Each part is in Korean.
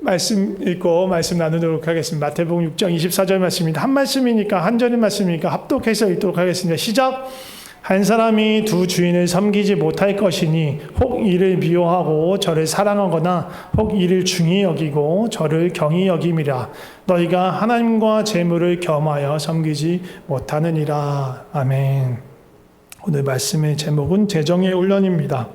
말씀 읽고 말씀 나누도록 하겠습니다. 마태복음 6장 24절 말씀입니다. 한 말씀이니까 한 절의 말씀이니까 합독해서 읽도록 하겠습니다. 시작. 한 사람이 두 주인을 섬기지 못할 것이니 혹 이를 미워하고 저를 사랑하거나 혹 이를 중히 여기고 저를 경히 여김이라. 너희가 하나님과 재물을 겸하여 섬기지 못하느니라. 아멘. 오늘 말씀의 제목은 재정의 훈련입니다.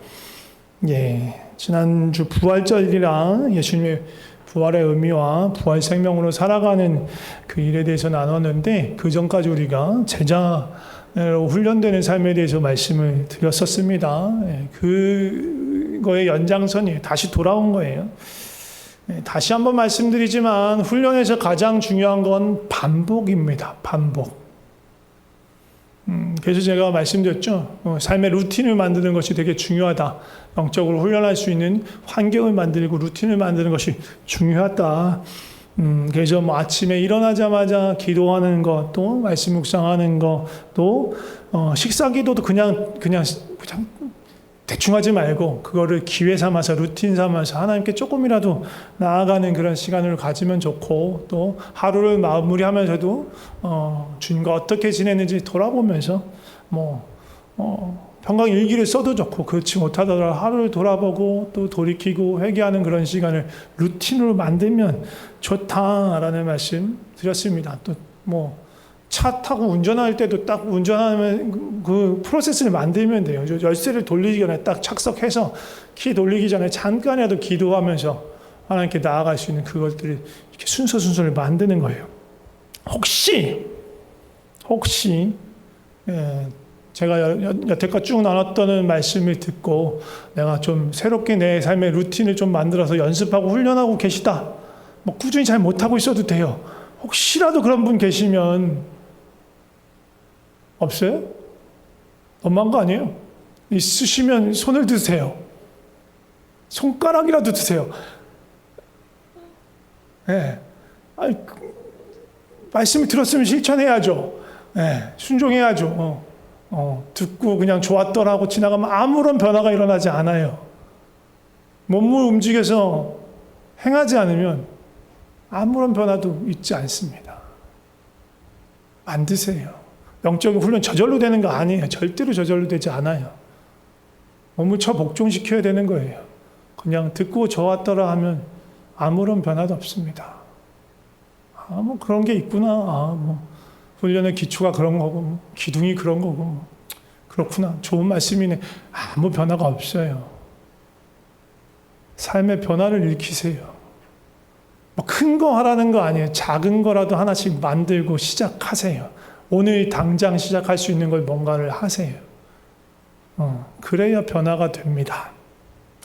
지난주 부활절이라 예수님의 부활의 의미와 부활 생명으로 살아가는 그 일에 대해서 나눴는데, 그 전까지 우리가 제자로 훈련되는 삶에 대해서 말씀을 드렸었습니다. 그거의 연장선이에요. 다시 돌아온 거예요. 다시 한번 말씀드리지만 훈련에서 가장 중요한 건 반복입니다. 반복. 그래서 제가 말씀드렸죠. 삶의 루틴을 만드는 것이 되게 중요하다. 영적으로 훈련할 수 있는 환경을 만들고 루틴을 만드는 것이 중요하다. 그래서 아침에 일어나자마자 기도하는 것, 또 말씀 묵상하는 것, 또 식사 기도도 그냥 대충 하지 말고 그거를 기회 삼아서 루틴 삼아서 하나님께 조금이라도 나아가는 그런 시간을 가지면 좋고, 또 하루를 마무리하면서도 주님과 어떻게 지냈는지 돌아보면서 평강 일기를 써도 좋고, 그렇지 못하더라도 하루를 돌아보고 또 돌이키고 회개하는 그런 시간을 루틴으로 만들면 좋다라는 말씀 드렸습니다. 또 차 타고 운전할 때도 딱 운전하면 그 프로세스를 만들면 돼요. 열쇠를 돌리기 전에 딱 착석해서 키 돌리기 전에 잠깐이라도 기도하면서 하나님께 나아갈 수 있는 그것들을 이렇게 순서를 만드는 거예요. 혹시 제가 여태까지 쭉 나눴던 말씀을 듣고 내가 좀 새롭게 내 삶의 루틴을 좀 만들어서 연습하고 훈련하고 계시다. 꾸준히 잘 못하고 있어도 돼요. 혹시라도 그런 분 계시면 없어요? 너무한 거 아니에요? 있으시면 손을 드세요. 손가락이라도 드세요. 말씀을 들었으면 실천해야죠. 순종해야죠. 듣고 그냥 좋았더라고 지나가면 아무런 변화가 일어나지 않아요. 몸을 움직여서 행하지 않으면 아무런 변화도 있지 않습니다. 만드세요. 영적인 훈련 저절로 되는 거 아니에요. 절대로 저절로 되지 않아요. 몸을 복종시켜야 되는 거예요. 그냥 듣고 좋았더라 하면 아무런 변화도 없습니다. 그런 게 있구나. 훈련의 기초가 그런 거고, 기둥이 그런 거고, 그렇구나. 좋은 말씀이네. 아무 변화가 없어요. 삶의 변화를 일으키세요. 큰 거 하라는 거 아니에요. 작은 거라도 하나씩 만들고 시작하세요. 오늘 당장 시작할 수 있는 걸 뭔가를 하세요. 그래야 변화가 됩니다.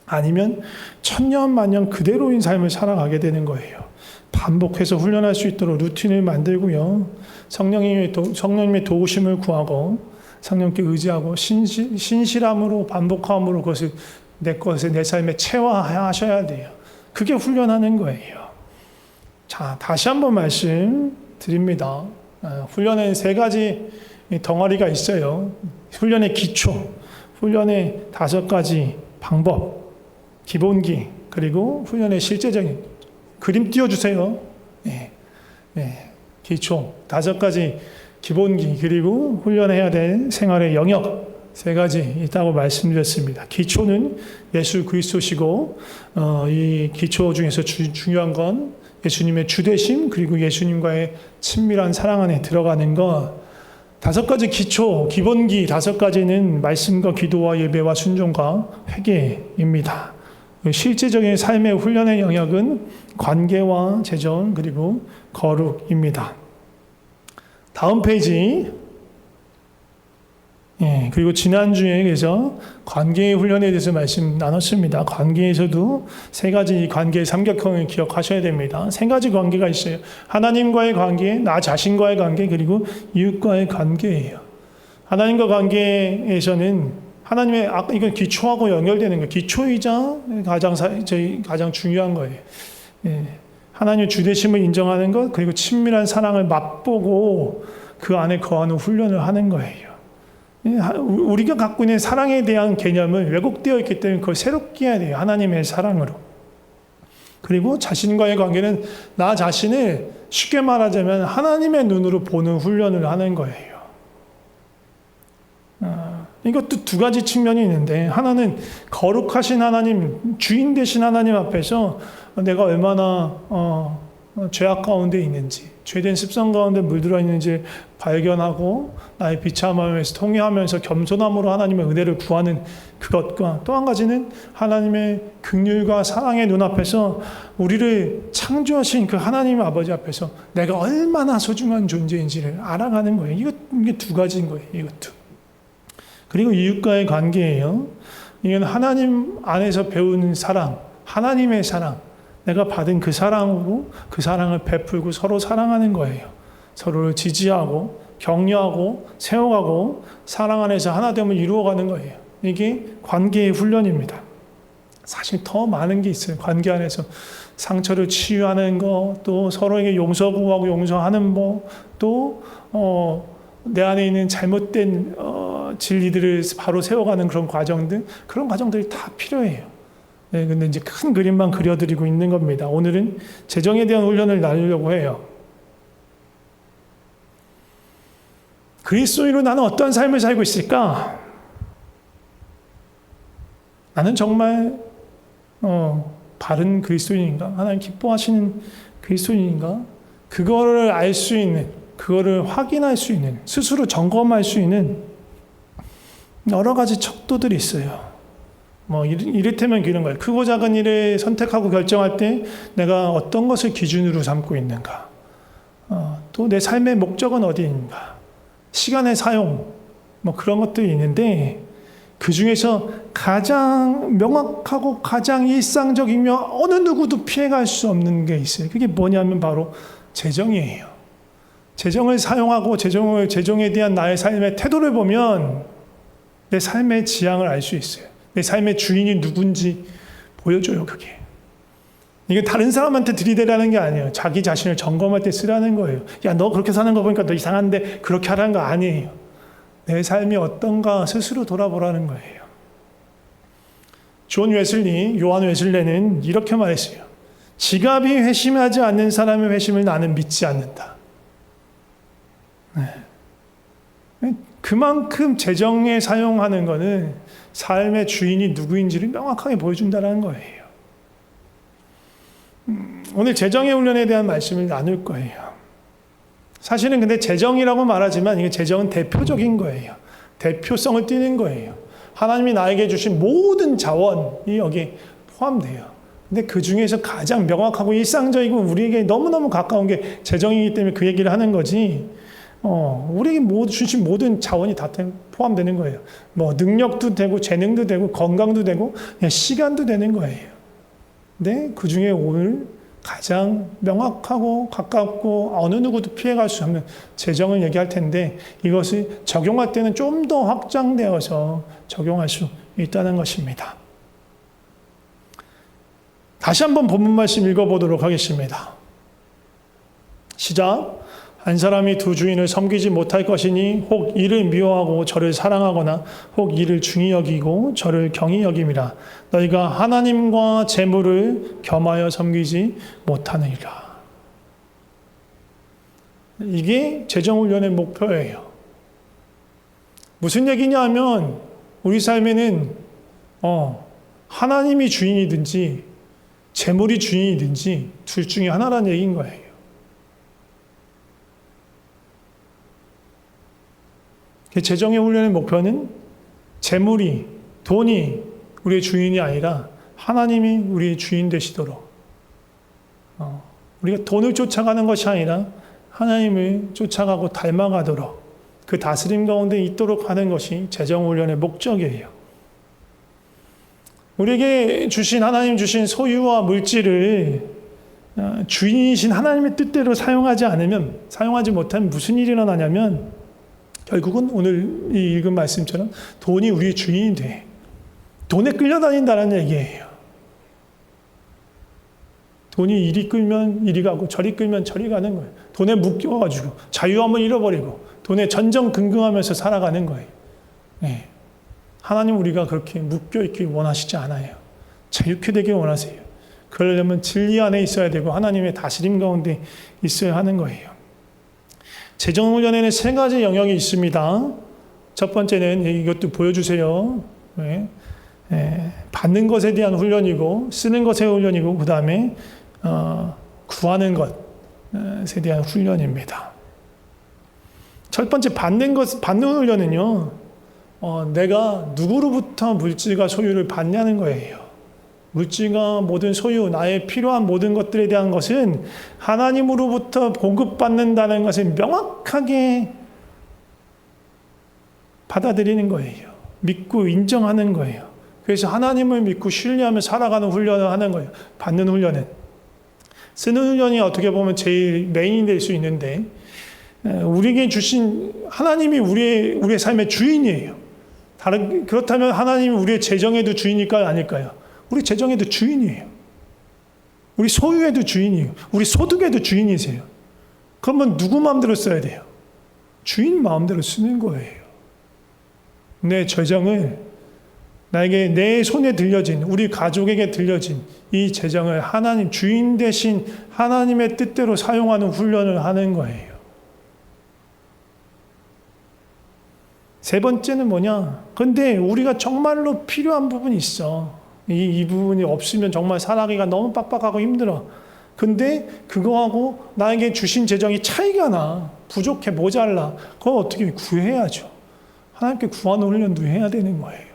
아니면 천년만년 그대로인 삶을 살아가게 되는 거예요. 반복해서 훈련할 수 있도록 루틴을 만들고요. 성령님의 도우심을 구하고 성령께 의지하고 신실함으로 반복함으로 그것을 내 삶에 체화하셔야 돼요. 그게 훈련하는 거예요. 자, 다시 한번 말씀 드립니다. 훈련에 3가지 덩어리가 있어요. 훈련의 기초, 훈련의 5가지 방법, 기본기, 그리고 훈련의 실제적인 그림 띄워주세요. 기초, 5가지 기본기, 그리고 훈련해야 될 생활의 영역 3가지 있다고 말씀드렸습니다. 기초는 예수 그리스도시고, 이 기초 중에서 중요한 건 예수님의 주되심, 그리고 예수님과의 친밀한 사랑 안에 들어가는 것. 5가지 기초, 기본기 5가지는 말씀과 기도와 예배와 순종과 회개입니다. 실제적인 삶의 훈련의 영역은 관계와 재정, 그리고 거룩입니다. 다음 페이지. 그리고 지난주에 그래서 관계의 훈련에 대해서 말씀 나눴습니다. 관계에서도 3가지 관계의 삼각형을 기억하셔야 됩니다. 3가지 관계가 있어요. 하나님과의 관계, 나 자신과의 관계, 그리고 이웃과의 관계예요. 하나님과 관계에서는 하나님의, 이건 기초하고 연결되는 거예요. 기초이자 가장 중요한 거예요. 하나님의 주되심을 인정하는 것, 그리고 친밀한 사랑을 맛보고 그 안에 거하는 훈련을 하는 거예요. 우리가 갖고 있는 사랑에 대한 개념은 왜곡되어 있기 때문에 그걸 새롭게 해야 돼요. 하나님의 사랑으로. 그리고 자신과의 관계는 나 자신을 쉽게 말하자면 하나님의 눈으로 보는 훈련을 하는 거예요. 이것도 두 가지 측면이 있는데, 하나는 거룩하신 하나님, 주인 되신 하나님 앞에서 내가 얼마나 죄악 가운데 있는지, 죄된 습성 가운데 물들어 있는지 발견하고 나의 비참함에서 통회하면서 겸손함으로 하나님의 은혜를 구하는 그것과, 또 한 가지는 하나님의 긍휼과 사랑의 눈앞에서 우리를 창조하신 그 하나님 아버지 앞에서 내가 얼마나 소중한 존재인지를 알아가는 거예요. 이게 두 가지인 거예요. 이것도. 그리고 이웃과의 관계예요. 이건 하나님 안에서 배우는 사랑, 하나님의 사랑, 내가 받은 그 사랑으로 그 사랑을 베풀고 서로 사랑하는 거예요. 서로를 지지하고 격려하고 세워가고 사랑 안에서 하나됨을 이루어가는 거예요. 이게 관계의 훈련입니다. 사실 더 많은 게 있어요. 관계 안에서 상처를 치유하는 거, 또 서로에게 용서 구하고 용서하는 법, 또 내 안에 있는 잘못된 진리들을 바로 세워가는 그런 과정들, 그런 과정들이 다 필요해요. 네, 근데 이제 큰 그림만 그려드리고 있는 겁니다. 오늘은 재정에 대한 훈련을 나누려고 해요. 그리스도인으로 나는 어떠한 삶을 살고 있을까? 나는 정말 바른 그리스도인인가? 하나님 기뻐하시는 그리스도인인가? 그거를 알 수 있는, 그거를 확인할 수 있는, 스스로 점검할 수 있는 여러 가지 척도들이 있어요. 이를테면 이런 거예요. 크고 작은 일을 선택하고 결정할 때 내가 어떤 것을 기준으로 삼고 있는가? 또 내 삶의 목적은 어디인가? 시간의 사용, 그런 것들이 있는데, 그 중에서 가장 명확하고 가장 일상적이며 어느 누구도 피해갈 수 없는 게 있어요. 그게 뭐냐면 바로 재정이에요. 재정을 사용하고 재정에 대한 나의 삶의 태도를 보면 내 삶의 지향을 알 수 있어요. 내 삶의 주인이 누군지 보여줘요, 그게. 이게 다른 사람한테 들이대라는 게 아니에요. 자기 자신을 점검할 때 쓰라는 거예요. 야, 너 그렇게 사는 거 보니까 너 이상한데 그렇게 하라는 거 아니에요. 내 삶이 어떤가 스스로 돌아보라는 거예요. 요한 웨슬레는 이렇게 말했어요. 지갑이 회심하지 않는 사람의 회심을 나는 믿지 않는다. 네. 그만큼 재정에 사용하는 것은 삶의 주인이 누구인지를 명확하게 보여준다는 거예요. 오늘 재정의 훈련에 대한 말씀을 나눌 거예요. 사실은 근데 재정이라고 말하지만 이게 재정은 대표적인 거예요. 대표성을 띠는 거예요. 하나님이 나에게 주신 모든 자원이 여기에 포함돼요. 근데 그 중에서 가장 명확하고 일상적이고 우리에게 너무너무 가까운 게 재정이기 때문에 그 얘기를 하는 거지. 우리에게 주신 모든 자원이 다 포함되는 거예요. 능력도 되고, 재능도 되고, 건강도 되고, 시간도 되는 거예요. 근데 그 중에 오늘 가장 명확하고 가깝고 어느 누구도 피해갈 수 없는 재정을 얘기할 텐데, 이것을 적용할 때는 좀 더 확장되어서 적용할 수 있다는 것입니다. 다시 한번 본문 말씀 읽어보도록 하겠습니다. 시작. 한 사람이 두 주인을 섬기지 못할 것이니 혹 이를 미워하고 저를 사랑하거나 혹 이를 중히 여기고 저를 경히 여김이라. 너희가 하나님과 재물을 겸하여 섬기지 못하느니라. 이게 재정훈련의 목표예요. 무슨 얘기냐 하면 우리 삶에는 하나님이 주인이든지 재물이 주인이든지 둘 중에 하나라는 얘기인 거예요. 재정의 훈련의 목표는 재물이, 돈이 우리의 주인이 아니라 하나님이 우리의 주인 되시도록, 우리가 돈을 쫓아가는 것이 아니라 하나님을 쫓아가고 닮아가도록 그 다스림 가운데 있도록 하는 것이 재정 훈련의 목적이에요. 우리에게 하나님 주신 소유와 물질을 주인이신 하나님의 뜻대로 사용하지 못하면 무슨 일이 일어나냐면 결국은 오늘 이 읽은 말씀처럼 돈이 우리의 주인이 돼. 돈에 끌려다닌다는 얘기예요. 돈이 이리 끌면 이리 가고 저리 끌면 저리 가는 거예요. 돈에 묶여가지고 자유함을 잃어버리고 돈에 전전긍긍하면서 살아가는 거예요. 네. 하나님 우리가 그렇게 묶여있기 원하시지 않아요. 자유케 되길 원하세요. 그러려면 진리 안에 있어야 되고 하나님의 다스림 가운데 있어야 하는 거예요. 재정훈련에는 세 가지 영역이 있습니다. 첫 번째는 이것도 보여주세요. 네. 받는 것에 대한 훈련이고 쓰는 것의 훈련이고 그 다음에 구하는 것에 대한 훈련입니다. 첫 번째 받는 훈련은요. 내가 누구로부터 물질과 소유를 받냐는 거예요. 물질과 모든 소유, 나의 필요한 모든 것들에 대한 것은 하나님으로부터 공급받는다는 것을 명확하게 받아들이는 거예요. 믿고 인정하는 거예요. 그래서 하나님을 믿고 신뢰하며 살아가는 훈련을 하는 거예요. 받는 훈련은. 쓰는 훈련이 어떻게 보면 제일 메인이 될 수 있는데 우리에게 주신 하나님이 우리의 삶의 주인이에요. 그렇다면 하나님이 우리의 재정에도 주인일까요? 아닐까요? 우리 재정에도 주인이에요. 우리 소유에도 주인이에요. 우리 소득에도 주인이세요. 그러면 누구 마음대로 써야 돼요? 주인 마음대로 쓰는 거예요. 내 재정을 나에게 내 손에 들려진 우리 가족에게 들려진 이 재정을 하나님 주인 대신 하나님의 뜻대로 사용하는 훈련을 하는 거예요. 세 번째는 뭐냐? 근데 우리가 정말로 필요한 부분이 있어. 이 부분이 없으면 정말 살아가기가 너무 빡빡하고 힘들어. 근데 그거하고 나에게 주신 재정이 차이가 나. 부족해, 모자라. 그걸 어떻게 구해야죠. 하나님께 구하는 훈련도 해야 되는 거예요.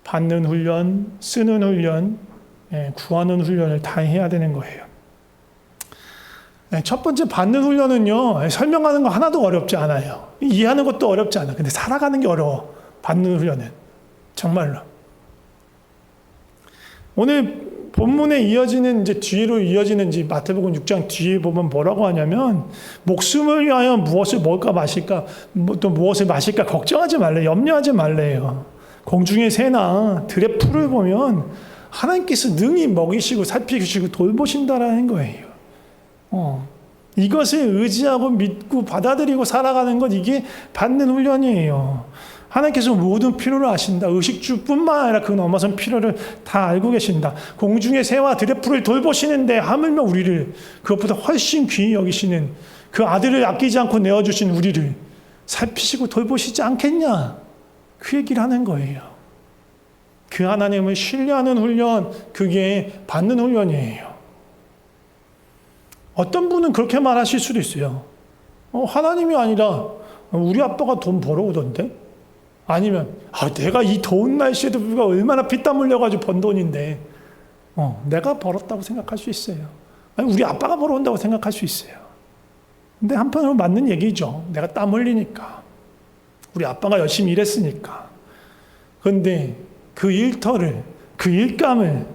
받는 훈련, 쓰는 훈련, 구하는 훈련을 다 해야 되는 거예요. 첫 번째 받는 훈련은요. 설명하는 거 하나도 어렵지 않아요. 이해하는 것도 어렵지 않아. 근데 살아가는 게 어려워. 받는 훈련은. 정말로. 오늘 본문에 이어지는 뒤로 이어지는 마태복음 6장 뒤에 보면 뭐라고 하냐면 목숨을 위하여 무엇을 먹을까 마실까 또 무엇을 마실까 걱정하지 말래. 염려하지 말래요. 공중의 새나 들의 풀을 보면 하나님께서 능히 먹이시고 살피시고 돌보신다라는 거예요. 이것을 의지하고 믿고 받아들이고 살아가는 것 이게 받는 훈련이에요. 하나님께서 모든 필요를 아신다. 의식주뿐만 아니라 그 넘어선 필요를 다 알고 계신다. 공중의 새와 들의 풀을 돌보시는데 하물며 우리를 그것보다 훨씬 귀히 여기시는 그 아들을 아끼지 않고 내어주신 우리를 살피시고 돌보시지 않겠냐. 그 얘기를 하는 거예요. 그 하나님을 신뢰하는 훈련, 그게 받는 훈련이에요. 어떤 분은 그렇게 말하실 수도 있어요. 하나님이 아니라 우리 아빠가 돈 벌어오던데? 아니면 내가 이 더운 날씨에도 불구하고 얼마나 피땀 흘려가지고 번 돈인데 내가 벌었다고 생각할 수 있어요. 아니, 우리 아빠가 벌어온다고 생각할 수 있어요. 근데 한편으로 맞는 얘기죠. 내가 땀 흘리니까. 우리 아빠가 열심히 일했으니까. 그런데 그 일터를, 그 일감을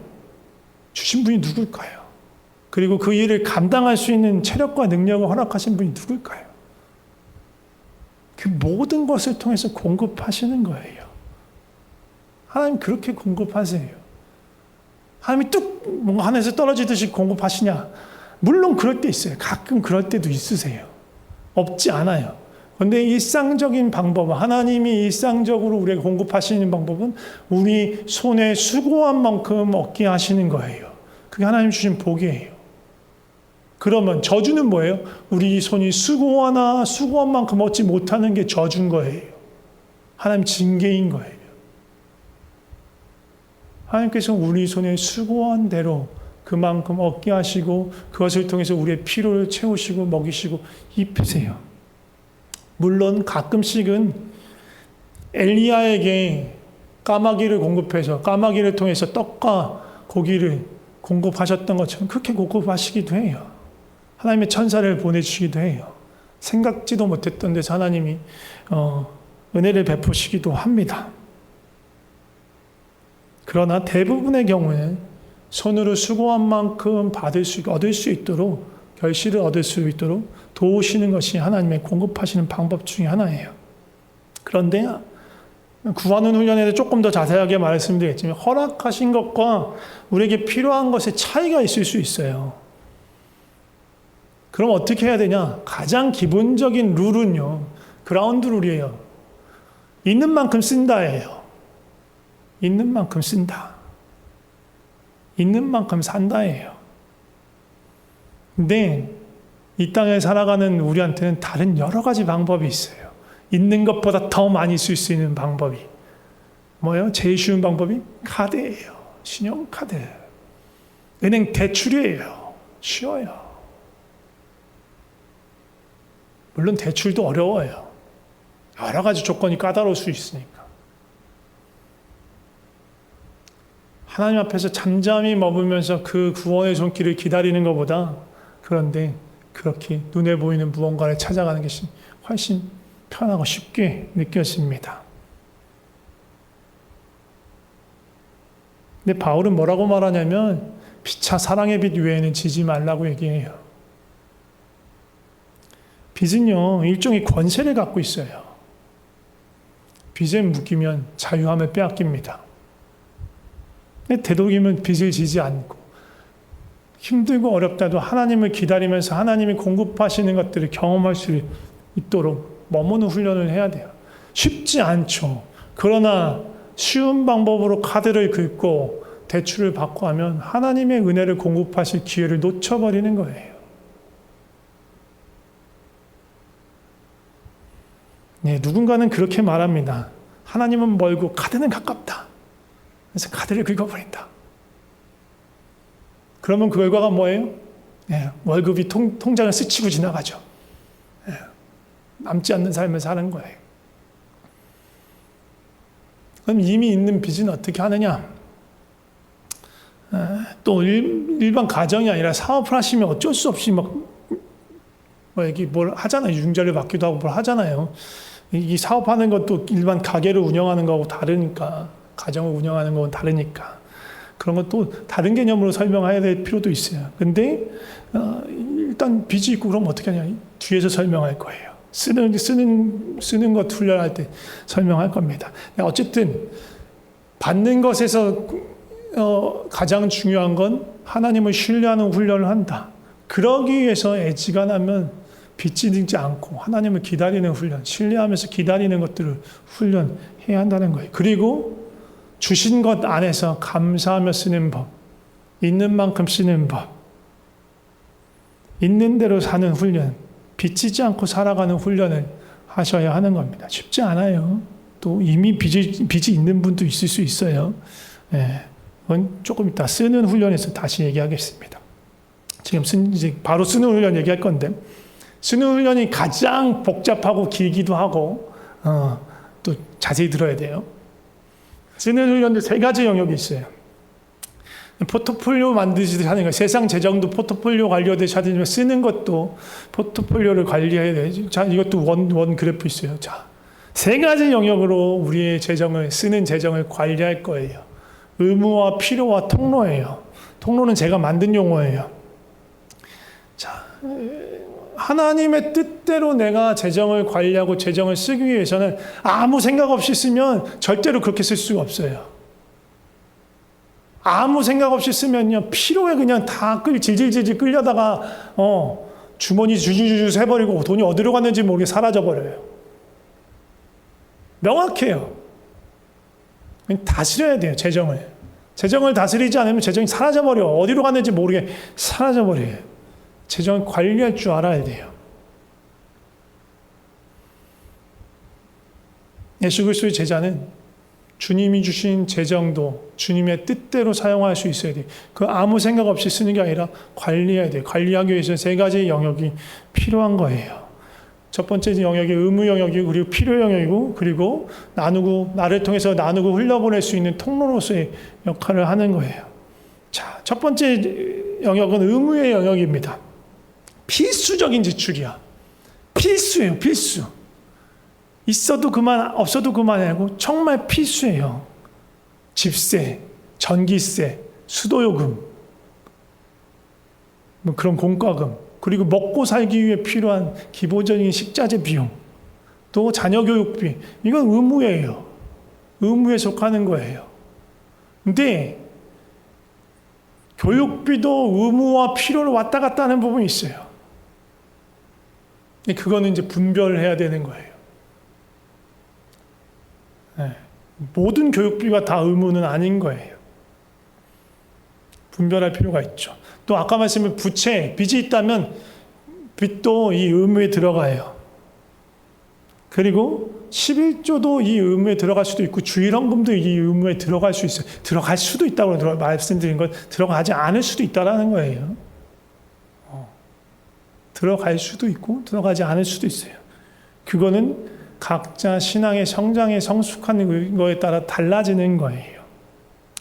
주신 분이 누굴까요? 그리고 그 일을 감당할 수 있는 체력과 능력을 허락하신 분이 누굴까요? 그 모든 것을 통해서 공급하시는 거예요. 하나님 그렇게 공급하세요. 하나님이 뚝 뭔가 하늘에서 떨어지듯이 공급하시냐? 물론 그럴 때 있어요. 가끔 그럴 때도 있으세요. 없지 않아요. 그런데 일상적인 방법, 하나님이 일상적으로 우리에게 공급하시는 방법은 우리 손에 수고한 만큼 얻게 하시는 거예요. 그게 하나님 주신 복이에요. 그러면 저주는 뭐예요? 우리 손이 수고한 만큼 얻지 못하는 게 저주인 거예요. 하나님 징계인 거예요. 하나님께서 우리 손에 수고한 대로 그만큼 얻게 하시고 그것을 통해서 우리의 필요를 채우시고 먹이시고 입히세요. 물론 가끔씩은 엘리야에게 까마귀를 공급해서 까마귀를 통해서 떡과 고기를 공급하셨던 것처럼 그렇게 공급하시기도 해요. 하나님의 천사를 보내주시기도 해요. 생각지도 못했던 데서 하나님이 은혜를 베푸시기도 합니다. 그러나 대부분의 경우는 손으로 수고한 만큼 얻을 수 있도록 결실을 얻을 수 있도록 도우시는 것이 하나님의 공급하시는 방법 중에 하나예요. 그런데 구하는 훈련에서 조금 더 자세하게 말씀드리겠지만 허락하신 것과 우리에게 필요한 것의 차이가 있을 수 있어요. 그럼 어떻게 해야 되냐? 가장 기본적인 룰은요. 그라운드 룰이에요. 있는 만큼 쓴다예요. 있는 만큼 쓴다. 있는 만큼 산다예요. 근데 이 땅에 살아가는 우리한테는 다른 여러 가지 방법이 있어요. 있는 것보다 더 많이 쓸 수 있는 방법이. 뭐예요? 제일 쉬운 방법이 카드예요. 신용카드. 은행 대출이에요. 쉬워요. 물론 대출도 어려워요. 여러 가지 조건이 까다로울 수 있으니까. 하나님 앞에서 잠잠히 머물면서 그 구원의 손길을 기다리는 것보다 그런데 그렇게 눈에 보이는 무언가를 찾아가는 것이 훨씬 편하고 쉽게 느껴집니다. 근데 바울은 뭐라고 말하냐면 피차 사랑의 빛 외에는 지지 말라고 얘기해요. 빚은요, 일종의 권세를 갖고 있어요. 빚에 묶이면 자유함을 빼앗깁니다. 되도록이면 빚을 지지 않고 힘들고 어렵다도 하나님을 기다리면서 하나님이 공급하시는 것들을 경험할 수 있도록 머무는 훈련을 해야 돼요. 쉽지 않죠. 그러나 쉬운 방법으로 카드를 긁고 대출을 받고 하면 하나님의 은혜를 공급하실 기회를 놓쳐버리는 거예요. 네, 누군가는 그렇게 말합니다. 하나님은 멀고 카드는 가깝다. 그래서 카드를 긁어버린다. 그러면 그 결과가 뭐예요? 네, 월급이 통장을 스치고 지나가죠. 네, 남지 않는 삶을 사는 거예요. 그럼 이미 있는 빚은 어떻게 하느냐? 또 일반 가정이 아니라 사업을 하시면 어쩔 수 없이 뭘 하잖아요. 융자를 받기도 하고 뭘 하잖아요. 이 사업하는 것도 일반 가게를 운영하는 거하고 다르니까, 가정을 운영하는 거하고 다르니까 그런 것도 다른 개념으로 설명해야 될 필요도 있어요. 근데 일단 빚이 있고 그럼 어떻게 하냐? 뒤에서 설명할 거예요. 쓰는 것 훈련할 때 설명할 겁니다. 어쨌든 받는 것에서 가장 중요한 건 하나님을 신뢰하는 훈련을 한다. 그러기 위해서 애지간하면 빚지지 않고 하나님을 기다리는 훈련, 신뢰하면서 기다리는 것들을 훈련해야 한다는 거예요. 그리고 주신 것 안에서 감사하며 쓰는 법, 있는 만큼 쓰는 법, 있는 대로 사는 훈련, 빚지지 않고 살아가는 훈련을 하셔야 하는 겁니다. 쉽지 않아요. 또 이미 빚이 있는 분도 있을 수 있어요. 그건 조금 이따 쓰는 훈련에서 다시 얘기하겠습니다. 지금 이제 바로 쓰는 훈련 얘기할 건데, 쓰는 훈련이 가장 복잡하고 길기도 하고, 또 자세히 들어야 돼요. 쓰는 훈련도 세 가지 영역이 있어요. 포트폴리오 만드시듯이 하는 거예요. 세상 재정도 포트폴리오 관리하듯이 하듯이 쓰는 것도 포트폴리오를 관리해야 돼요. 자, 이것도 원 그래프 있어요. 자, 세 가지 영역으로 우리의 쓰는 재정을 관리할 거예요. 의무와 필요와 통로예요. 통로는 제가 만든 용어예요. 자, 하나님의 뜻대로 내가 재정을 관리하고 재정을 쓰기 위해서는 아무 생각 없이 쓰면 절대로 그렇게 쓸 수가 없어요. 아무 생각 없이 쓰면요, 피로에 그냥 다 질질질질 끌려다가 주머니 주주주주 세버리고 돈이 어디로 갔는지 모르게 사라져버려요. 명확해요. 다스려야 돼요, 재정을. 재정을 다스리지 않으면 재정이 사라져버려. 어디로 갔는지 모르게 사라져버려요. 재정을 관리할 줄 알아야 돼요. 예수 그리스도의 제자는 주님이 주신 재정도 주님의 뜻대로 사용할 수 있어야 돼요. 그 아무 생각 없이 쓰는 게 아니라 관리해야 돼요. 관리하기 위해서 세 가지 영역이 필요한 거예요. 첫 번째 영역이 의무 영역이고, 그리고 필요 영역이고, 그리고 나를 통해서 나누고 흘려보낼 수 있는 통로로서의 역할을 하는 거예요. 자, 첫 번째 영역은 의무의 영역입니다. 필수적인 지출이야. 필수예요, 필수. 있어도 그만, 없어도 그만하고 정말 필수예요. 집세, 전기세, 수도요금, 그런 공과금, 그리고 먹고 살기 위해 필요한 기본적인 식자재 비용, 또 자녀 교육비, 이건 의무예요. 의무에 속하는 거예요. 근데 교육비도 의무와 필요를 왔다 갔다 하는 부분이 있어요. 그거는 이제 분별해야 되는 거예요. 모든 교육비가 다 의무는 아닌 거예요. 분별할 필요가 있죠. 또 아까 말씀한 부채, 빚이 있다면 빚도 이 의무에 들어가요. 그리고 11조도 이 의무에 들어갈 수도 있고 주일헌금도 이 의무에 들어갈 수 있어요. 들어갈 수도 있다고 말씀드린 건 들어가지 않을 수도 있다라는 거예요. 들어갈 수도 있고 들어가지 않을 수도 있어요. 그거는 각자 신앙의 성장에 성숙한 거에 따라 달라지는 거예요.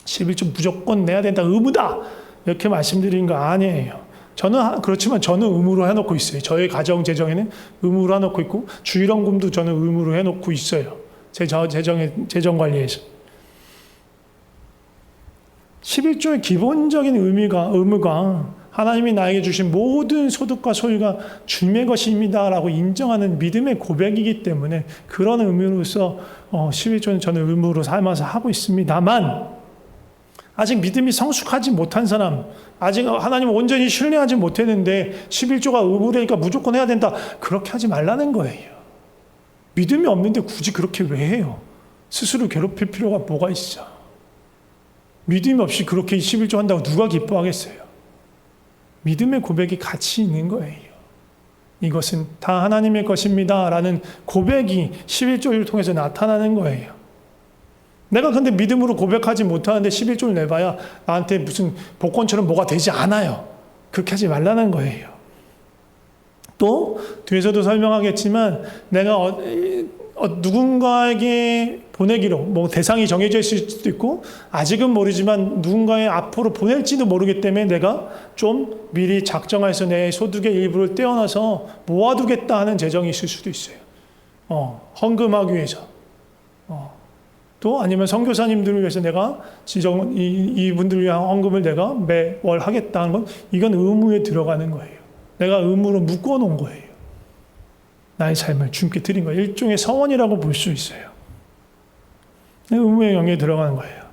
11조 무조건 내야 된다, 의무다 이렇게 말씀드린 거 아니에요. 그렇지만 저는 의무로 해놓고 있어요. 저의 가정 재정에는 의무로 해놓고 있고 주일헌금도 저는 의무로 해놓고 있어요. 제 재정 관리에서 11조의 기본적인 의무가 하나님이 나에게 주신 모든 소득과 소유가 주님의 것입니다라고 인정하는 믿음의 고백이기 때문에 그런 의미로서 11조는 저는 의무로 삼아서 하고 있습니다만, 아직 믿음이 성숙하지 못한 사람, 아직 하나님을 온전히 신뢰하지 못했는데 11조가 의무라니까 무조건 해야 된다, 그렇게 하지 말라는 거예요. 믿음이 없는데 굳이 그렇게 왜 해요? 스스로 괴롭힐 필요가 뭐가 있어? 믿음이 없이 그렇게 11조 한다고 누가 기뻐하겠어요? 믿음의 고백이 같이 있는 거예요. 이것은 다 하나님의 것입니다 라는 고백이 11조를 통해서 나타나는 거예요. 내가 근데 믿음으로 고백하지 못하는데 11조를 내봐야 나한테 무슨 복권처럼 뭐가 되지 않아요. 그렇게 하지 말라는 거예요. 또 뒤에서도 설명하겠지만 내가 누군가에게 보내기로 뭐 대상이 정해져 있을 수도 있고 아직은 모르지만 누군가의 앞으로 보낼지도 모르기 때문에 내가 좀 미리 작정해서 내 소득의 일부를 떼어놔서 모아두겠다 하는 재정이 있을 수도 있어요. 헌금하기 위해서. 또 아니면 선교사님들을 위해서 내가 이분들을 위한 헌금을 내가 매월 하겠다는 건 이건 의무에 들어가는 거예요. 내가 의무로 묶어놓은 거예요. 나의 삶을 주님께 드린 거예요. 일종의 서원이라고 볼 수 있어요. 의무의 영역에 들어가는 거예요.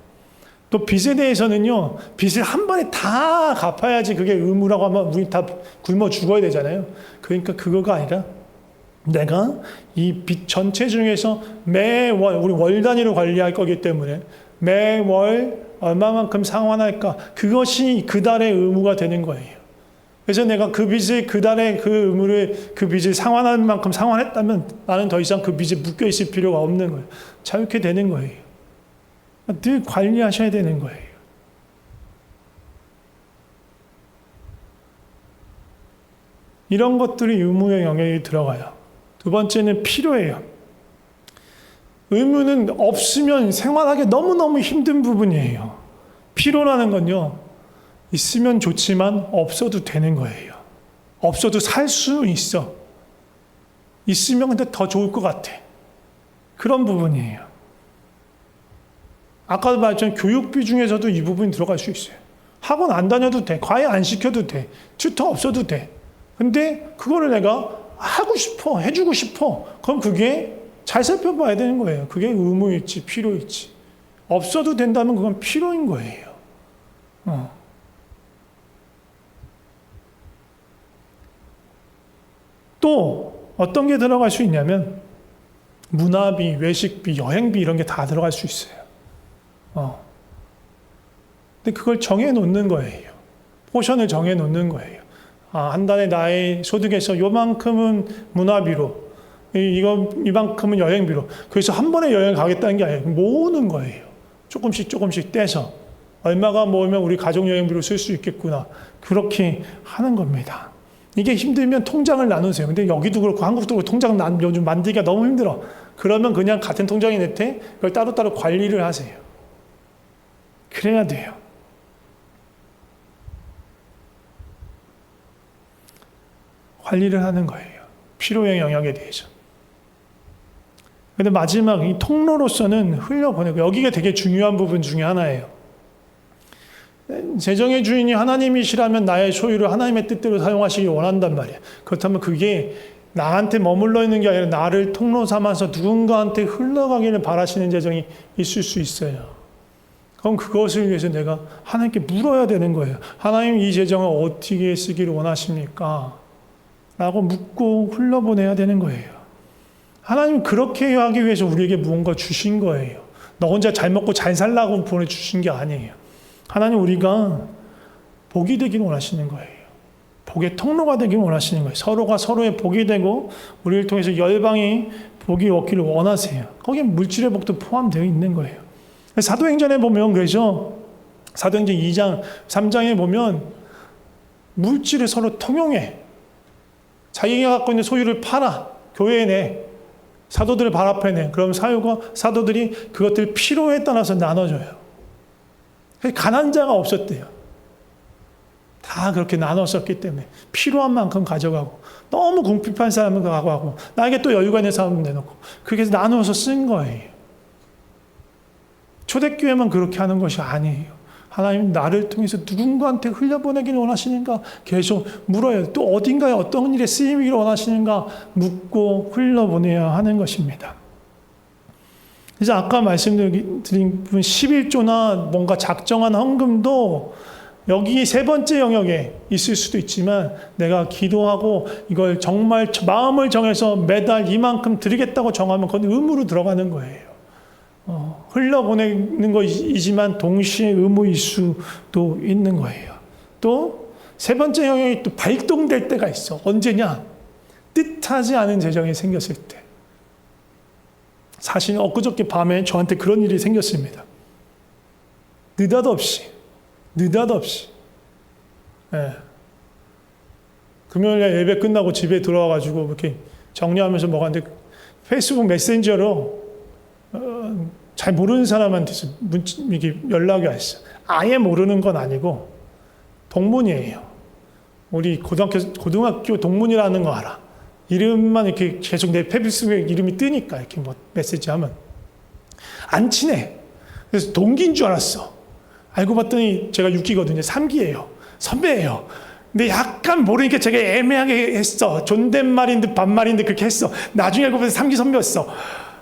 또 빚에 대해서는요, 빚을 한 번에 다 갚아야지 그게 의무라고 하면 우리 다 굶어 죽어야 되잖아요. 그러니까 그거가 아니라 내가 이 빚 전체 중에서 매월, 우리 월 단위로 관리할 거기 때문에 매월 얼마만큼 상환할까, 그것이 그 달의 의무가 되는 거예요. 그래서 내가 그 빚을 그 달에 그 빚을 상환할 만큼 상환했다면 나는 더 이상 그 빚에 묶여 있을 필요가 없는 거예요. 자유케 되는 거예요. 늘 관리하셔야 되는 거예요. 이런 것들이 의무의 영역에 들어가요. 두 번째는 필요해요. 의무는 없으면 생활하기 너무너무 힘든 부분이에요. 필요라는 건요, 있으면 좋지만 없어도 되는 거예요. 없어도 살 수 있어. 있으면 근데 더 좋을 것 같아. 그런 부분이에요. 아까도 말했지만 교육비 중에서도 이 부분이 들어갈 수 있어요. 학원 안 다녀도 돼. 과외 안 시켜도 돼. 튜터 없어도 돼. 근데 그거를 내가 하고 싶어. 해주고 싶어. 그럼 그게 잘 살펴봐야 되는 거예요. 그게 의무일지 필요일지. 없어도 된다면 그건 필요인 거예요. 또 어떤 게 들어갈 수 있냐면 문화비, 외식비, 여행비 이런 게 다 들어갈 수 있어요. 근데 그걸 정해놓는 거예요. 포션을 정해놓는 거예요. 한 달에 나의 소득에서 요만큼은 문화비로, 이만큼은 여행비로. 그래서 한 번에 여행 가겠다는 게 아니에요. 모으는 거예요. 조금씩 떼서 얼마가 모으면 우리 가족 여행비로 쓸 수 있겠구나. 그렇게 하는 겁니다. 이게 힘들면 통장을 나누세요. 근데 여기도 그렇고 한국도 그렇고 통장 요즘 만들기가 너무 힘들어. 그러면 그냥 같은 통장에 냈대 그걸 따로따로 관리를 하세요. 그래야 돼요. 관리를 하는 거예요. 필요의 영역에 대해서. 근데 마지막 이 통로로서는 흘려보내고, 여기가 되게 중요한 부분 중에 하나예요. 재정의 주인이 하나님이시라면 나의 소유를 하나님의 뜻대로 사용하시기 원한단 말이에요. 그렇다면 그게 나한테 머물러 있는 게 아니라 나를 통로 삼아서 누군가한테 흘러가기를 바라시는 재정이 있을 수 있어요. 그럼 그것을 위해서 내가 하나님께 물어야 되는 거예요. 하나님, 이 재정을 어떻게 쓰기를 원하십니까? 라고 묻고 흘러보내야 되는 거예요. 하나님 그렇게 하기 위해서 우리에게 무언가 주신 거예요. 너 혼자 잘 먹고 잘 살라고 보내주신 게 아니에요. 하나님, 우리가 복이 되기를 원하시는 거예요. 복의 통로가 되기를 원하시는 거예요. 서로가 서로의 복이 되고 우리를 통해서 열방이 복이 얻기를 원하세요. 거기에 물질의 복도 포함되어 있는 거예요. 사도행전에 보면 그래서 사도행전 2장, 3장에 보면 물질을 서로 통용해. 자기가 갖고 있는 소유를 팔아. 교회에 내. 사도들을 발 앞에 내. 그럼 사도들이 그것들 필요에 따라서 나눠줘요. 가난한 자가 없었대요. 다 그렇게 나눴었기 때문에 필요한 만큼 가져가고 너무 궁핍한 사람은 가고 나에게 또 여유가 있는 사람은 내놓고 그렇게 해서 나누어서 쓴 거예요. 초대교회만 그렇게 하는 것이 아니에요. 하나님 나를 통해서 누군가한테 흘려보내기를 원하시는가 계속 물어요. 또 어딘가에 어떤 일에 쓰임이기를 원하시는가 묻고 흘려보내야 하는 것입니다. 그래서 아까 말씀드린 11조나 뭔가 작정한 헌금도 여기 세 번째 영역에 있을 수도 있지만 내가 기도하고 이걸 정말 마음을 정해서 매달 이만큼 드리겠다고 정하면 그건 의무로 들어가는 거예요. 흘려보내는 것이지만 동시에 의무일 수도 있는 거예요. 또 세 번째 영역이 또 발동될 때가 있어. 언제냐? 뜻하지 않은 재정이 생겼을 때. 사실 엊그저께 밤에 저한테 그런 일이 생겼습니다. 느닷없이. 예. 금요일에 예배 끝나고 집에 들어와가지고 이렇게 정리하면서 먹었는데 페이스북 메신저로 잘 모르는 사람한테서 이게 연락이 왔어. 아예 모르는 건 아니고 동문이에요. 우리 고등학교 동문이라는 거 알아. 이름만 이렇게 계속 내 페이스북에 이름이 뜨니까 이렇게 뭐 메시지하면 안 친해. 그래서 동기인 줄 알았어. 알고 봤더니 제가 6기거든요. 3기예요. 선배예요. 근데 약간 모르니까 제가 애매하게 했어. 존댓말인 듯 반말인 듯 그렇게 했어. 나중에 알고 보니까 3기 선배였어.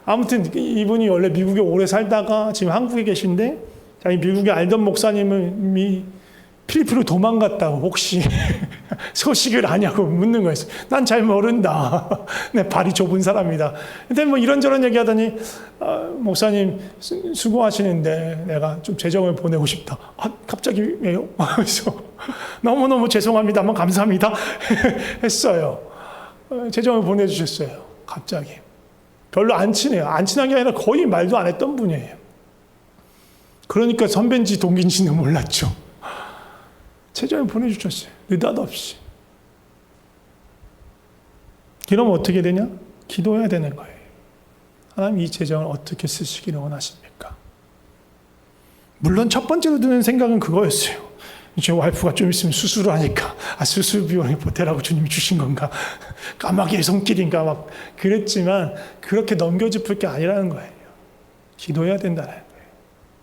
아무튼 이분이 원래 미국에 오래 살다가 지금 한국에 계신데 자기 미국에 알던 목사님이 필리핀으로 도망갔다고 혹시 소식을 아냐고 묻는 거였어. 난 잘 모른다. 내 발이 좁은 사람이다. 근데 뭐 이런저런 얘기하더니 목사님 수고하시는데 내가 좀 재정을 보내고 싶다. 갑자기 왜요? 그래서 너무너무 죄송합니다만 감사합니다. 했어요. 재정을 보내주셨어요. 갑자기. 별로 안 친해요. 안 친한 게 아니라 거의 말도 안 했던 분이에요. 그러니까 선배인지 동기인지는 몰랐죠. 재정을 보내주셨어요. 느닷없이. 그러면 어떻게 되냐? 기도해야 되는 거예요. 하나님 이 재정을 어떻게 쓰시기를 원하십니까? 물론 첫 번째로 드는 생각은 그거였어요. 제 와이프가 좀 있으면 수술을 하니까 수술 비용을 보태라고 주님이 주신 건가? 까마귀의 손길인가? 막 그랬지만 그렇게 넘겨짚을 게 아니라는 거예요. 기도해야 된다는 거예요.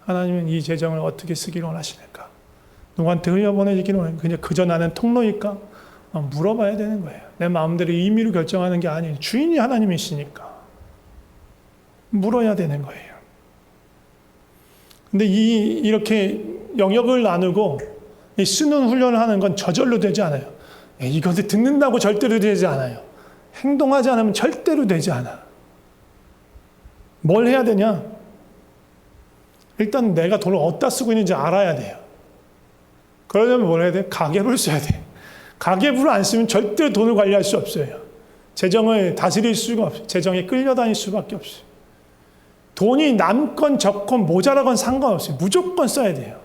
하나님은 이 재정을 어떻게 쓰기를 원하시는가? 누구한테 흘려보내기를 원하는가? 그냥 그저 나는 통로일까? 물어봐야 되는 거예요. 내 마음대로 임의로 결정하는 게 아니에요. 주인이 하나님이시니까 물어야 되는 거예요. 근데 이렇게 영역을 나누고 쓰는 훈련을 하는 건 저절로 되지 않아요. 이것을 듣는다고 절대로 되지 않아요. 행동하지 않으면 절대로 되지 않아. 뭘 해야 되냐? 일단 내가 돈을 어디다 쓰고 있는지 알아야 돼요. 그러려면 뭘 해야 돼? 가계부를 써야 돼. 가계부를 안 쓰면 절대로 돈을 관리할 수 없어요. 재정을 다스릴 수가 없어요. 재정에 끌려다닐 수밖에 없어요. 돈이 남건 적건 모자라건 상관없어요. 무조건 써야 돼요.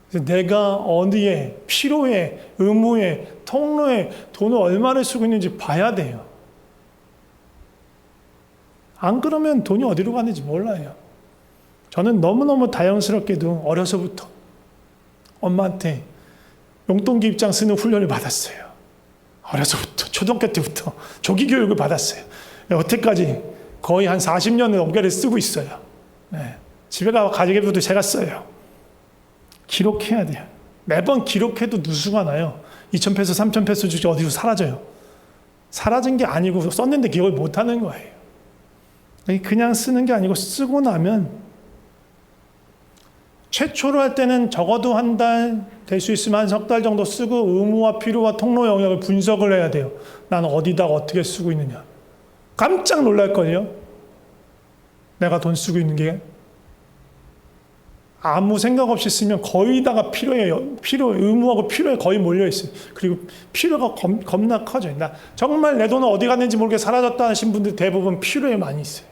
그래서 내가 어디에, 필요에, 의무에, 통로에 돈을 얼마를 쓰고 있는지 봐야 돼요. 안 그러면 돈이 어디로 가는지 몰라요. 저는 너무너무 다양스럽게도 어려서부터 엄마한테 용돈기 입장 쓰는 훈련을 받았어요. 어려서부터, 초등학교 때부터 조기 교육을 받았어요. 여태까지 거의 한 40년을 넘게를 쓰고 있어요. 집에 가서 가계부도 제가 써요. 기록해야 돼요. 매번 기록해도 누수가 나요. 2,000페소, 3,000페소 주지 어디로 사라져요. 사라진 게 아니고 썼는데 기억을 못하는 거예요. 그냥 쓰는 게 아니고 쓰고 나면 최초로 할 때는 적어도 한 달, 될 수 있으면 한 석 달 정도 쓰고 의무와 필요와 통로 영역을 분석을 해야 돼요. 나는 어디다가 어떻게 쓰고 있느냐. 깜짝 놀랄걸요. 내가 돈 쓰고 있는 게. 아무 생각 없이 쓰면 거의 다가 의무하고 필요에 거의 몰려있어요. 그리고 필요가 겁나 커져요. 나 정말 내 돈은 어디 갔는지 모르게 사라졌다 하신 분들 대부분 필요에 많이 있어요.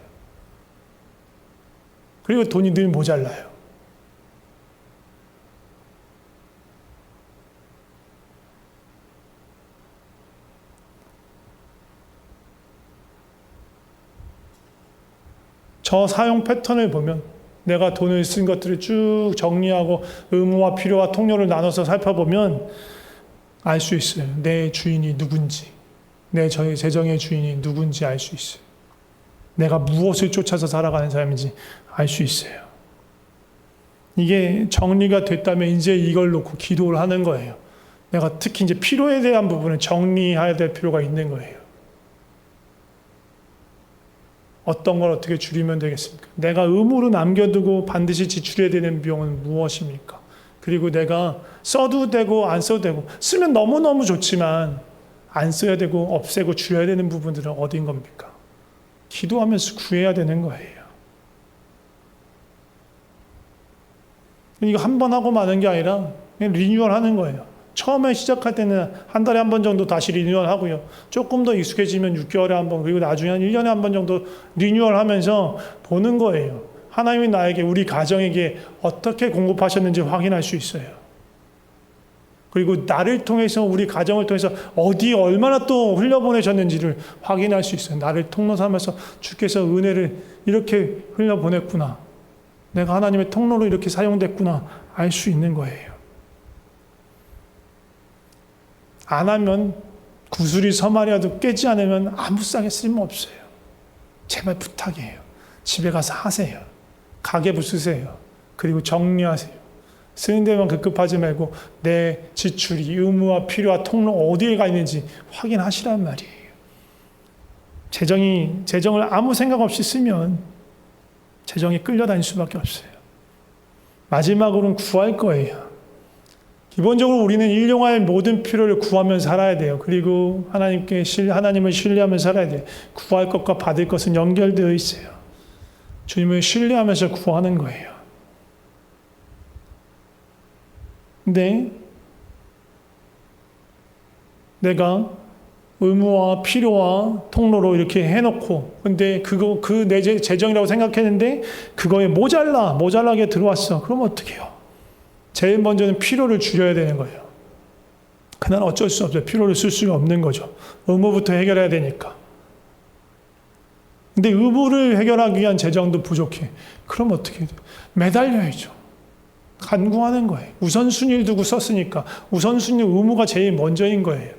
그리고 돈이 늘 모자라요. 저 사용 패턴을 보면 내가 돈을 쓴 것들을 쭉 정리하고 의무와 필요와 통로를 나눠서 살펴보면 알 수 있어요. 내 주인이 누군지, 내 재정의 주인이 누군지 알 수 있어요. 내가 무엇을 쫓아서 살아가는 사람인지 알 수 있어요. 이게 정리가 됐다면 이제 이걸 놓고 기도를 하는 거예요. 내가 특히 이제 필요에 대한 부분을 정리해야 될 필요가 있는 거예요. 어떤 걸 어떻게 줄이면 되겠습니까? 내가 의무로 남겨두고 반드시 지출해야 되는 비용은 무엇입니까? 그리고 내가 써도 되고 안 써도 되고 쓰면 너무너무 좋지만 안 써야 되고 없애고 줄여야 되는 부분들은 어딘 겁니까? 기도하면서 구해야 되는 거예요. 이거 한 번 하고 마는 게 아니라 그냥 리뉴얼 하는 거예요. 처음에 시작할 때는 한 달에 한 번 정도 다시 리뉴얼 하고요. 조금 더 익숙해지면 6개월에 한 번, 그리고 나중에 한 1년에 한 번 정도 리뉴얼 하면서 보는 거예요. 하나님이 나에게, 우리 가정에게 어떻게 공급하셨는지 확인할 수 있어요. 그리고 나를 통해서, 우리 가정을 통해서 어디에 얼마나 또 흘려보내셨는지를 확인할 수 있어요. 나를 통로 삼아서 주께서 은혜를 이렇게 흘려보냈구나. 내가 하나님의 통로로 이렇게 사용됐구나. 알 수 있는 거예요. 안 하면 구슬이 서말이라도 깨지 않으면 아무 쌍에 쓸모없어요. 제발 부탁이에요. 집에 가서 하세요. 가계부 쓰세요. 그리고 정리하세요. 쓰는 데만 급급하지 말고 내 지출이, 의무와 필요와 통로 어디에 가 있는지 확인하시란 말이에요. 재정을 아무 생각 없이 쓰면 재정이 끌려다닐 수밖에 없어요. 마지막으로는 구할 거예요. 기본적으로 우리는 일용할 모든 필요를 구하며 살아야 돼요. 그리고 하나님을 신뢰하며 살아야 돼요. 구할 것과 받을 것은 연결되어 있어요. 주님을 신뢰하면서 구하는 거예요. 근데 내가 의무와 필요와 통로로 이렇게 해놓고, 근데 그 내 재정이라고 생각했는데 그거에 모자라게 들어왔어. 그럼 어떻게 해요? 제일 먼저는 필요를 줄여야 되는 거예요. 그날 어쩔 수 없어요. 필요를 쓸 수가 없는 거죠. 의무부터 해결해야 되니까. 근데 의무를 해결하기 위한 재정도 부족해. 그럼 어떻게 해야 돼요? 매달려야죠. 간구하는 거예요. 우선순위를 두고 썼으니까 우선순위 의무가 제일 먼저인 거예요.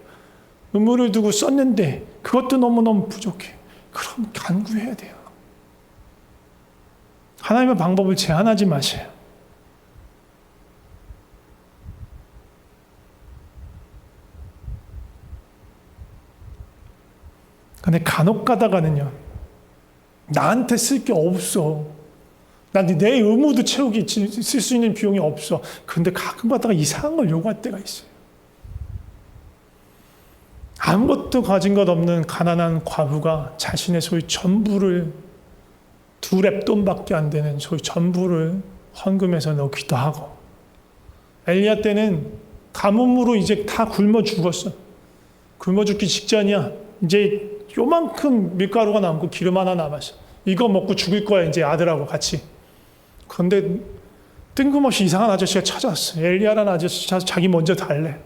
의무를 두고 썼는데 그것도 너무너무 부족해. 그럼 간구해야 돼요. 하나님의 방법을 제한하지 마세요. 근데 간혹 가다가는요, 나한테 쓸 게 없어. 난 내 의무도 채우기 쓸 수 있는 비용이 없어. 근데 가끔 가다가 이상한 걸 요구할 때가 있어요. 아무것도 가진 것 없는 가난한 과부가 자신의 소위 전부를, 2렙돈밖에 안 되는 소위 전부를 헌금해서 넣기도 하고, 엘리야 때는 가뭄으로 이제 다 굶어 죽었어. 굶어 죽기 직전이야. 이제 요만큼 밀가루가 남고 기름 하나 남았어. 이거 먹고 죽을 거야, 이제 아들하고 같이. 그런데 뜬금없이 이상한 아저씨가 찾아왔어. 엘리야라는 아저씨 자기 먼저 달래.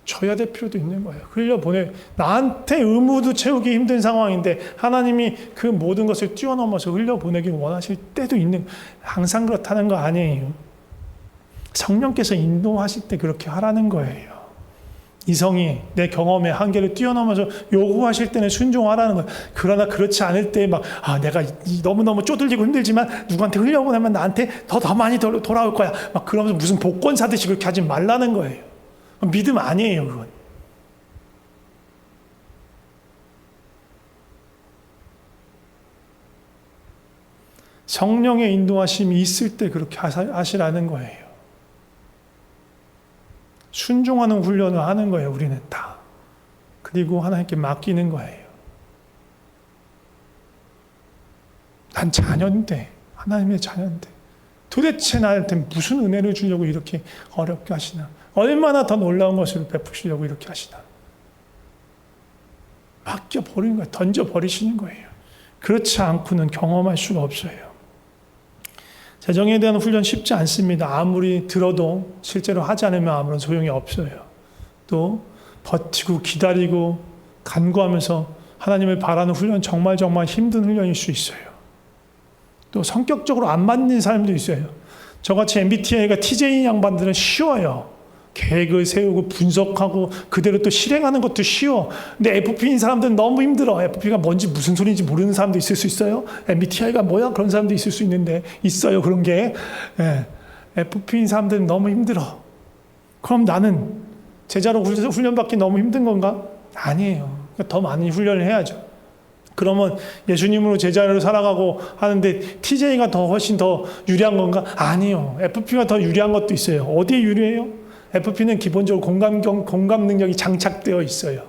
줘야 될 필요도 있는 거예요. 흘려보내. 나한테 의무도 채우기 힘든 상황인데 하나님이 그 모든 것을 뛰어넘어서 흘려보내길 원하실 때도 있는, 항상 그렇다는 거 아니에요. 성령께서 인도하실 때 그렇게 하라는 거예요. 이성이 내 경험의 한계를 뛰어넘어서 요구하실 때는 순종하라는 거예요. 그러나 그렇지 않을 때 내가 너무너무 쪼들리고 힘들지만 누구한테 흘려보내면 나한테 더 많이 돌아올 거야. 막 그러면서 무슨 복권 사듯이 그렇게 하지 말라는 거예요. 믿음 아니에요, 그건. 성령의 인도하심이 있을 때 그렇게 하시라는 거예요. 순종하는 훈련을 하는 거예요, 우리는 다. 그리고 하나님께 맡기는 거예요. 난 자녀인데 하나님의 자녀인데 도대체 나한테 무슨 은혜를 주려고 이렇게 어렵게 하시나? 얼마나 더 놀라운 것을 베푸시려고 이렇게 하시나? 맡겨버리는 거예요. 던져버리시는 거예요. 그렇지 않고는 경험할 수가 없어요. 재정에 대한 훈련 쉽지 않습니다. 아무리 들어도 실제로 하지 않으면 아무런 소용이 없어요. 또 버티고 기다리고 간구하면서 하나님을 바라는 훈련 정말 힘든 훈련일 수 있어요. 또 성격적으로 안 맞는 사람도 있어요. 저같이 MBTI가 TJ 양반들은 쉬워요. 계획을 세우고 분석하고 그대로 또 실행하는 것도 쉬워. 근데 FP인 사람들은 너무 힘들어. FP가 뭔지 무슨 소리인지 모르는 사람도 있을 수 있어요. MBTI가 뭐야? 그런 사람도 있을 수 있는데 있어요. 그런 게. 예. FP인 사람들은 너무 힘들어. 그럼 나는 제자로 훈련받기 너무 힘든 건가? 아니에요. 그러니까 더 많은 훈련을 해야죠. 그러면 예수님으로 제자로 살아가고 하는데 TJ가 훨씬 더 유리한 건가? 아니요. FP가 더 유리한 것도 있어요. 어디에 유리해요? FP는 기본적으로 공감 능력이 장착되어 있어요.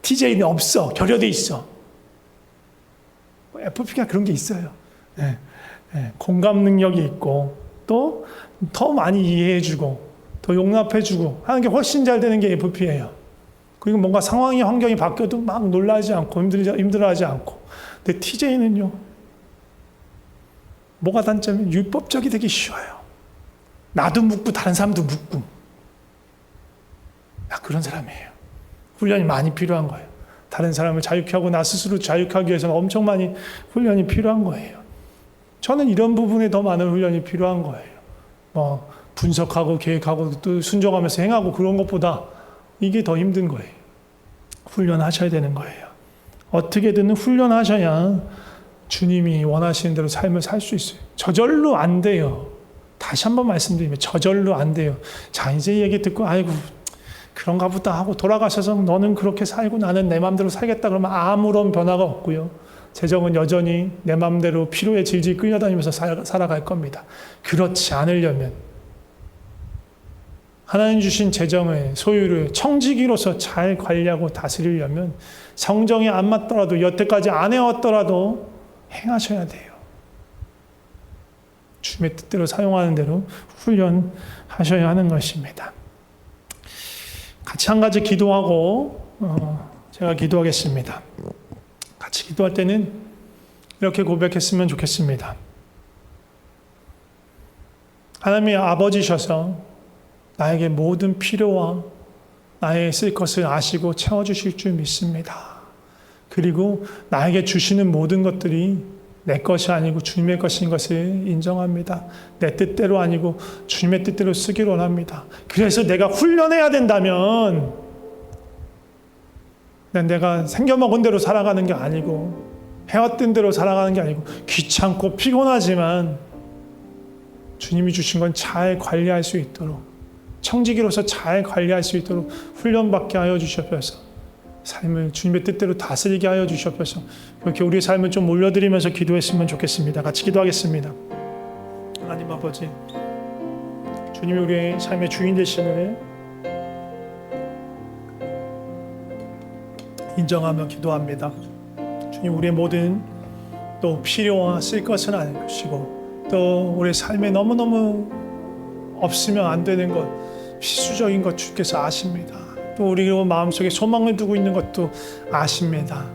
TJ는 없어. 결여돼 있어. FP가 그런 게 있어요. 네. 네. 공감 능력이 있고 또 더 많이 이해해주고 더 용납해주고 하는 게 훨씬 잘 되는 게 FP예요. 그리고 뭔가 상황이 환경이 바뀌어도 막 놀라지 않고 힘들어하지 않고. 근데 TJ는요. 뭐가 단점이 율법적이 되기 쉬워요. 나도 묻고 다른 사람도 묻고. 그런 사람이에요. 훈련이 많이 필요한 거예요. 다른 사람을 자유케 하고 나 스스로 자유케 하기 위해서는 엄청 많이 훈련이 필요한 거예요. 저는 이런 부분에 더 많은 훈련이 필요한 거예요. 분석하고 계획하고 또 순종하면서 행하고 그런 것보다 이게 더 힘든 거예요. 훈련하셔야 되는 거예요. 어떻게든 훈련하셔야 주님이 원하시는 대로 삶을 살 수 있어요. 저절로 안 돼요. 다시 한번 말씀드리면 저절로 안 돼요. 자, 이제 얘기 듣고 아이고 그런가 보다 하고 돌아가셔서 너는 그렇게 살고 나는 내 마음대로 살겠다 그러면 아무런 변화가 없고요. 재정은 여전히 내 마음대로 피로에 질질 끌려다니면서 살아갈 겁니다. 그렇지 않으려면 하나님 주신 재정을 소유를 청지기로서 잘 관리하고 다스리려면 성정에 안 맞더라도 여태까지 안 해왔더라도 행하셔야 돼요. 주님의 뜻대로 사용하는 대로 훈련하셔야 하는 것입니다. 같이 한 가지 기도하고 제가 기도하겠습니다. 같이 기도할 때는 이렇게 고백했으면 좋겠습니다. 하나님이 아버지셔서 나에게 모든 필요와 나의 쓸 것을 아시고 채워주실 줄 믿습니다. 그리고 나에게 주시는 모든 것들이 내 것이 아니고 주님의 것인 것을 인정합니다. 내 뜻대로 아니고 주님의 뜻대로 쓰기를 원합니다. 그래서 내가 훈련해야 된다면 내가 생겨먹은 대로 살아가는 게 아니고 해왔던 대로 살아가는 게 아니고 귀찮고 피곤하지만 주님이 주신 건 잘 관리할 수 있도록 청지기로서 잘 관리할 수 있도록 훈련받게 하여 주시옵소서. 삶을 주님의 뜻대로 다스리게 하여 주시옵소서. 그렇게 우리의 삶을 좀 올려드리면서 기도했으면 좋겠습니다. 같이 기도하겠습니다. 하나님 아버지, 주님이 우리의 삶의 주인 되심을 인정하며 기도합니다. 주님, 우리의 모든 또 필요와 쓸 것은 아닌 것이고 또 우리의 삶에 너무너무 없으면 안 되는 것, 필수적인 것 주께서 아십니다. 또 우리가 마음속에 소망을 두고 있는 것도 아십니다.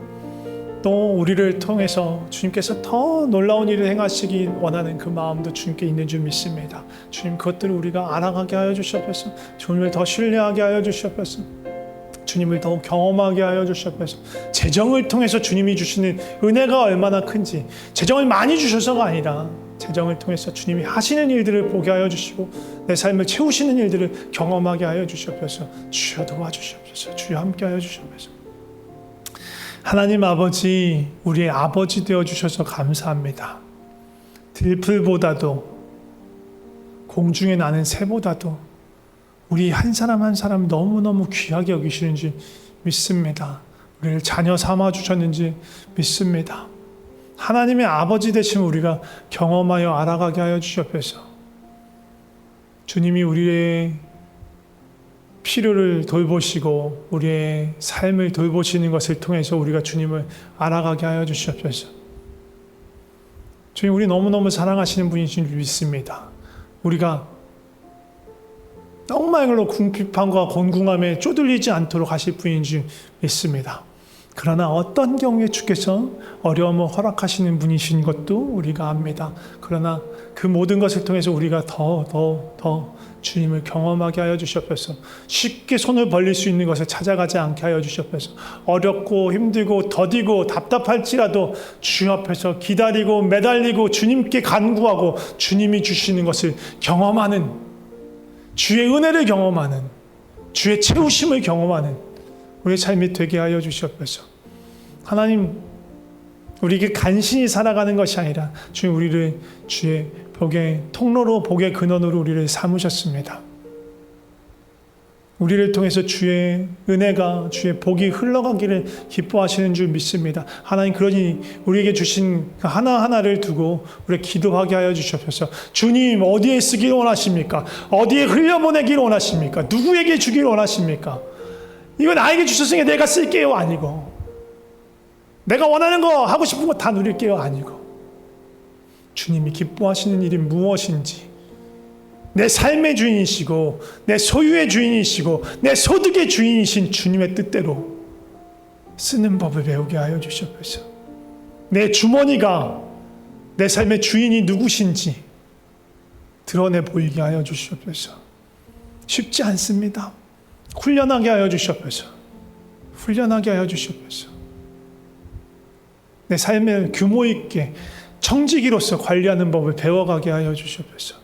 또 우리를 통해서 주님께서 더 놀라운 일을 행하시기 원하는 그 마음도 주님께 있는 줄 믿습니다. 주님, 그것들을 우리가 알아가게 하여 주시옵소서. 주님을 더 신뢰하게 하여 주시옵소서. 주님을 더 경험하게 하여 주시옵소서. 재정을 통해서 주님이 주시는 은혜가 얼마나 큰지, 재정을 많이 주셔서가 아니라 재정을 통해서 주님이 하시는 일들을 보게 하여 주시고 내 삶을 채우시는 일들을 경험하게 하여 주시옵소서. 주여 도와주시옵소서. 주여 함께 하여 주시옵소서. 하나님 아버지, 우리의 아버지 되어 주셔서 감사합니다. 들풀보다도 공중에 나는 새보다도 우리 한 사람 한 사람 너무너무 귀하게 여기시는지 믿습니다. 우리를 자녀 삼아 주셨는지 믿습니다. 하나님의 아버지 되심을 우리가 경험하여 알아가게 하여 주시옵소서. 주님이 우리의 필요를 돌보시고 우리의 삶을 돌보시는 것을 통해서 우리가 주님을 알아가게 하여 주시옵소서. 주님, 우리 너무너무 사랑하시는 분이신 줄 믿습니다. 우리가 정말로 궁핍함과 곤궁함에 쪼들리지 않도록 하실 분인 줄 믿습니다. 그러나 어떤 경우에 주께서 어려움을 허락하시는 분이신 것도 우리가 압니다. 그러나 그 모든 것을 통해서 우리가 더 주님을 경험하게 하여 주시옵소서. 쉽게 손을 벌릴 수 있는 것을 찾아가지 않게 하여 주시옵소서. 어렵고 힘들고 더디고 답답할지라도 주 앞에서 기다리고 매달리고 주님께 간구하고 주님이 주시는 것을 경험하는, 주의 은혜를 경험하는, 주의 채우심을 경험하는 우리의 삶이 되게 하여 주시옵소서. 하나님, 우리에게 간신히 살아가는 것이 아니라 주님, 우리를 주의 복의 통로로, 복의 근원으로 우리를 삼으셨습니다. 우리를 통해서 주의 은혜가, 주의 복이 흘러가기를 기뻐하시는 줄 믿습니다. 하나님, 그러니 우리에게 주신 하나하나를 두고 우리 기도하게 하여 주시옵소서. 주님, 어디에 쓰기를 원하십니까? 어디에 흘려보내기를 원하십니까? 누구에게 주기를 원하십니까? 이건 나에게 주셨으니까 내가 쓸게요 아니고, 내가 원하는 거 하고 싶은 거 다 누릴게요 아니고, 주님이 기뻐하시는 일이 무엇인지, 내 삶의 주인이시고 내 소유의 주인이시고 내 소득의 주인이신 주님의 뜻대로 쓰는 법을 배우게 하여 주시옵소서. 내 주머니가 내 삶의 주인이 누구신지 드러내 보이게 하여 주시옵소서. 쉽지 않습니다. 훈련하게 하여 주시옵소서. 훈련하게 하여 주시옵소서. 내 삶을 규모 있게 청지기로서 관리하는 법을 배워가게 하여 주시옵소서.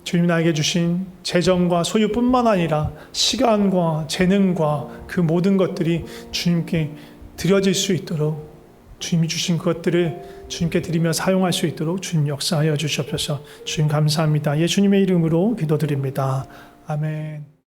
주님, 나에게 주신 재정과 소유뿐만 아니라 시간과 재능과 그 모든 것들이 주님께 드려질 수 있도록, 주님이 주신 것들을 주님께 드리며 사용할 수 있도록 주님 역사하여 주시옵소서. 주님 감사합니다. 예수님의 이름으로 기도드립니다. 아멘.